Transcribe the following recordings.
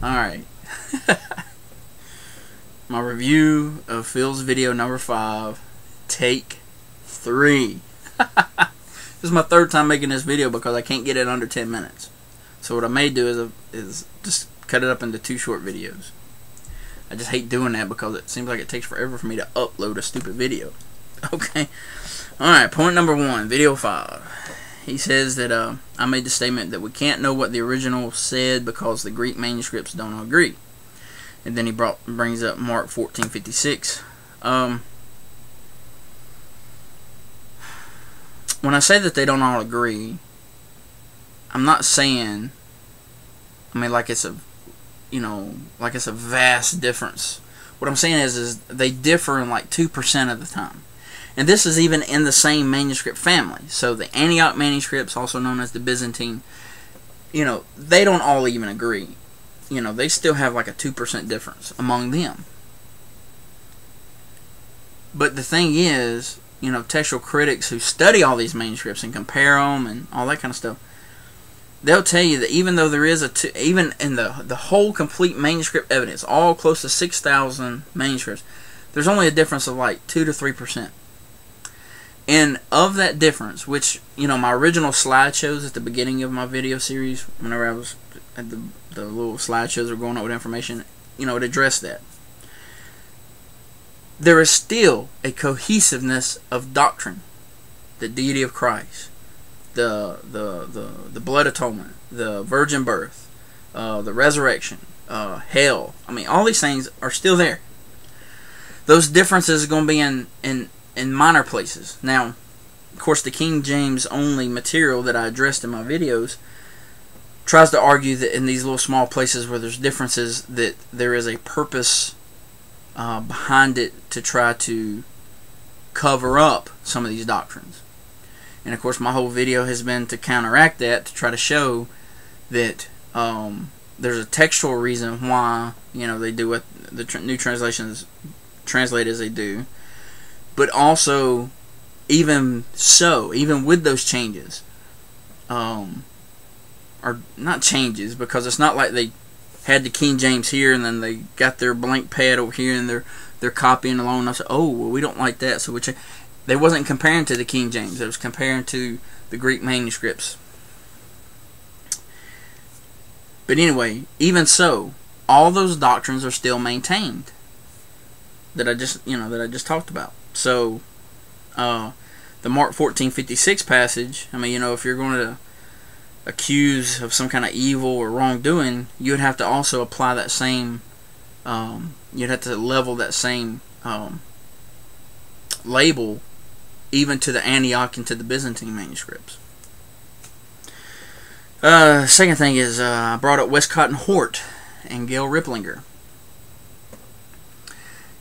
Alright. My review of Phil's video number 5, take 3. This is my third time making this video because I can't get it under 10 minutes. So what I may do is just cut it up into 2 short videos. I just hate doing that because it seems like it takes forever for me to upload a stupid video. Okay. Alright, point number 1, video 5. He says that I made the statement that we can't know what the original said because the Greek manuscripts don't agree. And then he brings up Mark 14:56. When I say that they don't all agree, I'm not saying, like it's a, like it's a vast difference. What I'm saying is they differ in like 2% of the time. And this is even in the same manuscript family. So the Antioch manuscripts, also known as the Byzantine, they don't all even agree. They still have like a 2% difference among them. But the thing is, textual critics who study all these manuscripts and compare them and all that kind of stuff, they'll tell you that even though there is even in the whole complete manuscript evidence, all close to 6,000 manuscripts, there's only a difference of like 2 to 3%. And of that difference, which, my original slideshows at the beginning of my video series, whenever I was at the little slideshows were going up with information, it addressed that. There is still a cohesiveness of doctrine. The deity of Christ, the blood atonement, the virgin birth, the resurrection, hell. All these things are still there. Those differences are going to be in minor places. Now, of course, the King James only material that I addressed in my videos tries to argue that in these little small places where there's differences, that there is a purpose behind it to try to cover up some of these doctrines. And of course, my whole video has been to counteract that, to try to show that there's a textual reason why they do what the new translations translate as they do. But also, even with those changes, or not changes, because it's not like they had the King James here and then they got their blank pad over here and they're copying along. And I said, oh, well, we don't like that, so they wasn't comparing to the King James. It was comparing to the Greek manuscripts. But anyway, even so, all those doctrines are still maintained that I just talked about. So, the Mark 14:56 passage, if you're going to accuse of some kind of evil or wrongdoing, you would have to also apply that same, you'd have to level that same label even to the Antioch and to the Byzantine manuscripts. Second thing is, I brought up Westcott and Hort and Gail Ripplinger.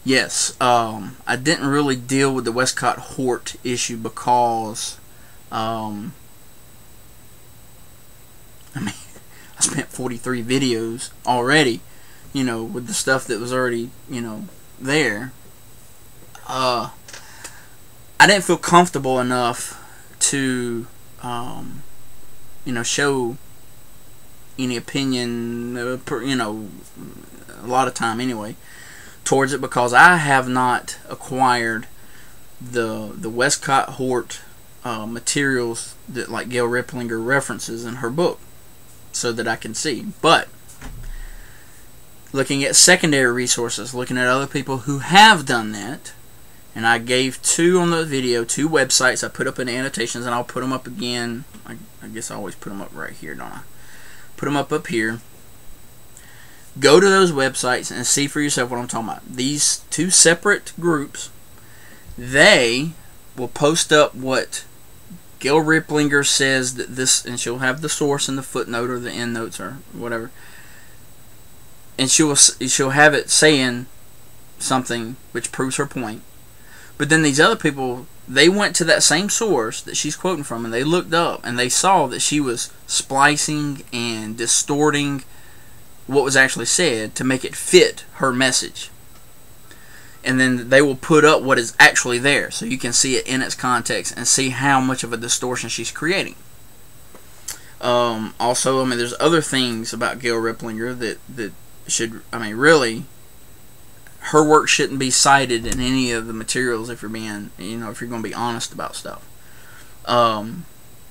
Yes, I didn't really deal with the Westcott-Hort issue because, I spent 43 videos already, with the stuff that was already, there. I didn't feel comfortable enough to, show any opinion, a lot of time anyway, towards it, because I have not acquired the Westcott-Hort materials that like Gail Ripplinger references in her book, so that I can see. But looking at secondary resources, looking at other people who have done that, and I gave 2 on the video, 2 websites I put up in the annotations, and I'll put them up again. I guess I always put them up right here, don't I? Put them up here. Go to those websites and see for yourself what I'm talking about. These 2 separate groups, they will post up what Gail Ripplinger says that this, and she'll have the source in the footnote or the endnotes or whatever, and she'll have it saying something which proves her point. But then these other people, they went to that same source that she's quoting from, and they looked up and they saw that she was splicing and distorting what was actually said to make it fit her message. And then they will put up what is actually there, so you can see it in its context and see how much of a distortion she's creating. Also, there's other things about Gail Ripplinger that I mean, really, her work shouldn't be cited in any of the materials if you're being, if you're going to be honest about stuff.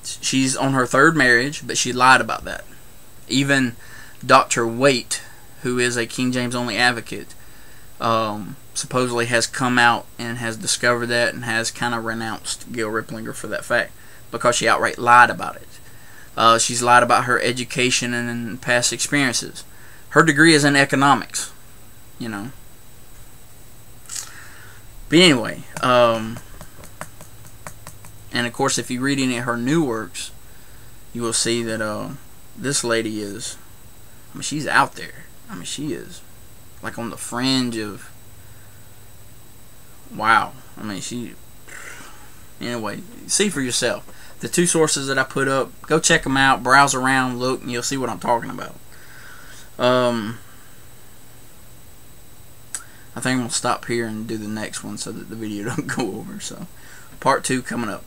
She's on her third marriage, but she lied about that. Even Dr. Waite, who is a King James only advocate, supposedly has come out and has discovered that and has kind of renounced Gail Riplinger for that fact, because she outright lied about it. She's lied about her education and past experiences. Her degree is in economics, But anyway, and of course, if you read any of her new works, you will see that this lady is, I mean, she's out there. I mean, she is like on the fringe of, wow. I mean, anyway, see for yourself. The two sources that I put up, go check them out, browse around, look, and you'll see what I'm talking about. I think I'm going to stop here and do the next one so that the video don't go over. So, part 2 coming up.